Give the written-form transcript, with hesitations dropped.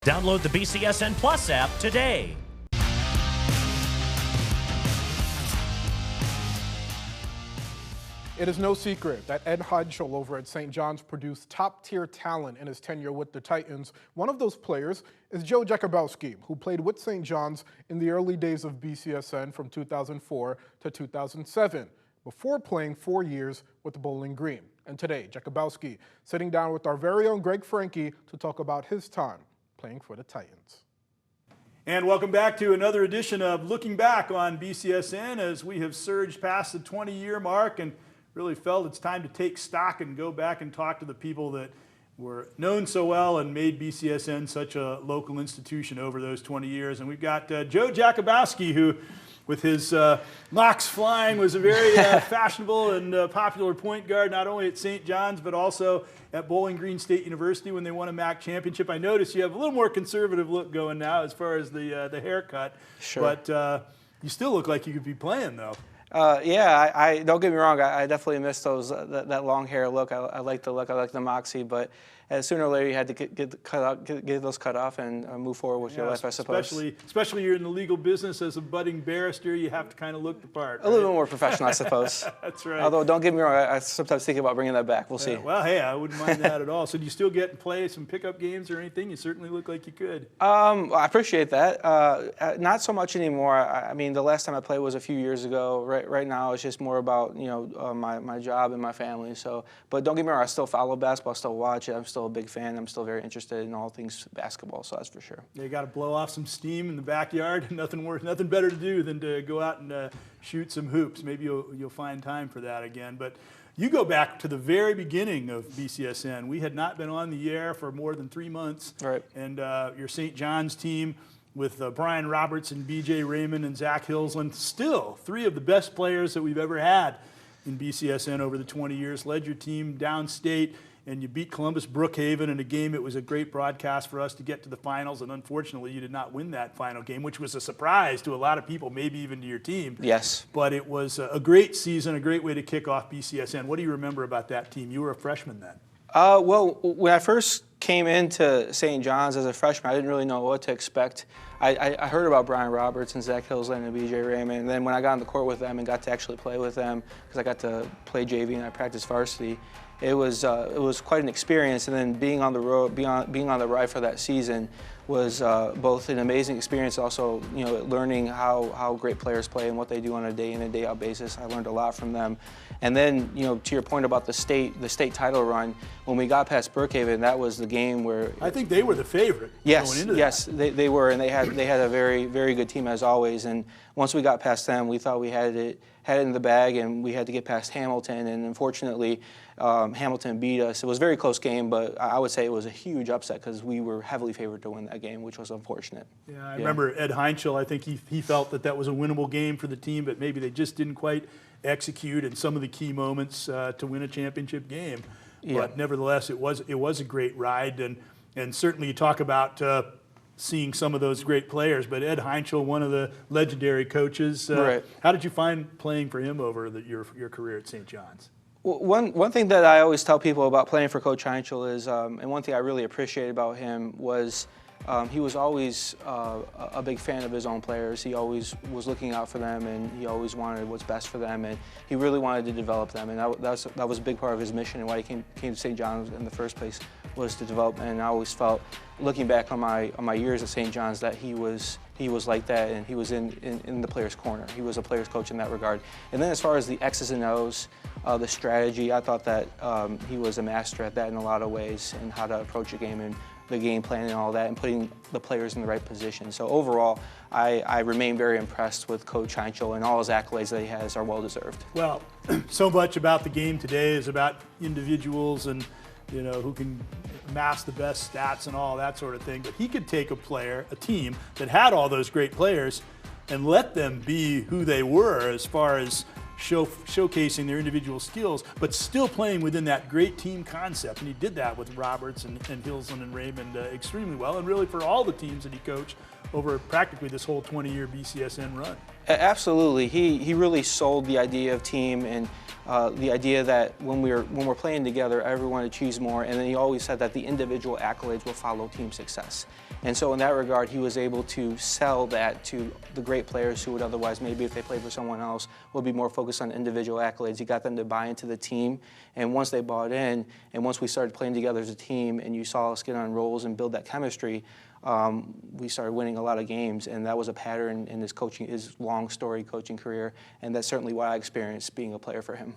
Download the BCSN Plus app today. It is no secret that Ed Hodgel over at St. John's produced top-tier talent in his tenure with the Titans. One of those players is Joe Jakubowski, who played with St. John's in the early days of BCSN from 2004 to 2007, before playing 4 years with Bowling Green. And today, Jakubowski sitting down with our very own Greg Franke to talk about his time playing for the Titans. And welcome back to another edition of Looking Back on BCSN, as we have surged past the 20-year mark and really felt it's time to take stock and go back and talk to the people that were known so well and made BCSN such a local institution over those 20 years. And we've got Joe Jakubowski, who, with his locks flying, was a very fashionable and popular point guard, not only at St. John's, but also at Bowling Green State University when they won a MAC championship. I noticed you have a little more conservative look going now as far as the haircut. Sure. But you still look like you could be playing, though. Yeah, I don't get me wrong. I definitely miss those that long hair look. I like the look. I like the moxie, but sooner or later you had to get those cut off and move forward with your life, I suppose. Especially you're in the legal business as a budding barrister, you have to kind of look the part. A little bit more professional, I suppose. That's right. Although don't get me wrong, I sometimes think about bringing that back. We'll see. Well, hey, I wouldn't mind that at all. So do you still get to play some pickup games or anything? You certainly look like you could. I appreciate that. Not so much anymore. I mean, the last time I played was a few years ago. Right now, it's just more about my job and my family. So, but don't get me wrong, I still follow basketball, I still watch it. I'm still a big fan. I'm still very interested in all things basketball, so that's for sure. You got to blow off some steam in the backyard. Nothing better to do than to go out and shoot some hoops. Maybe you'll find time for that again. But you go back to the very beginning of BCSN. We had not been on the air for more than 3 months. Right. And your St. John's team with Brian Roberts and B.J. Raymond and Zach Hillsland, still 3 of the best players that we've ever had in BCSN over the 20 years, led your team downstate, and you beat Columbus Brookhaven in a game. It was a great broadcast for us to get to the finals, and unfortunately you did not win that final game, which was a surprise to a lot of people, maybe even to your team. Yes. But it was a great season, a great way to kick off BCSN. What do you remember about that team? You were a freshman then. Well, when I first came into St. John's as a freshman, I didn't really know what to expect. I heard about Brian Roberts and Zach Hillsland and B.J. Raymond, and then when I got on the court with them and got to actually play with them, because I got to play JV and I practiced varsity, it was quite an experience. And then being on the road, being on the ride for that season was both an amazing experience, also learning how great players play and what they do on a day in and day out basis. I learned a lot from them. And then to your point about the state title run, when we got past Brookhaven, that was the game where I think they were the favorite. Yes, going into yes, that. They were, and they had a very good team as always. And once we got past them, we thought we had it in the bag, and we had to get past Hamilton. And unfortunately, Hamilton beat us. It was a very close game, but I would say it was a huge upset because we were heavily favored to win that game, which was unfortunate. Yeah, I remember Ed Heinschel. I think he felt that was a winnable game for the team, but maybe they just didn't quite execute in some of the key moments to win a championship game. Yeah. But nevertheless, it was a great ride, and certainly you talk about seeing some of those great players. But Ed Heinschel, one of the legendary coaches, right. How did you find playing for him over your career at St. John's? Well, one thing that I always tell people about playing for Coach Heinschel is, and one thing I really appreciated about him was he was always a big fan of his own players. He always was looking out for them, and he always wanted what's best for them, and he really wanted to develop them. And that was a big part of his mission, and why he came to St. John's in the first place was to develop. And I always felt, looking back on my years at St. John's, that he was like that, and he was in the player's corner. He was a player's coach in that regard. And then as far as the X's and O's, the strategy, I thought that he was a master at that in a lot of ways, and how to approach a game and the game plan and all that, and putting the players in the right position. So overall, I remain very impressed with Coach Heinschel, and all his accolades that he has are well-deserved. Well, so much about the game today is about individuals and who can amass the best stats and all that sort of thing. But he could take a team that had all those great players and let them be who they were as far as showcasing their individual skills, but still playing within that great team concept. And he did that with Roberts and Hillsland and Raymond extremely well, and really for all the teams that he coached over practically this whole 20-year BCSN run. Absolutely. He really sold the idea of team and the idea that when we're playing together, everyone achieves more. And then he always said that the individual accolades will follow team success. And so in that regard, he was able to sell that to the great players who would otherwise, maybe if they played for someone else, would be more focused on individual accolades. He got them to buy into the team. And once they bought in, and once we started playing together as a team, and you saw us get on rolls and build that chemistry, we started winning a lot of games, and that was a pattern in his long story coaching career, and that's certainly what I experienced being a player for him.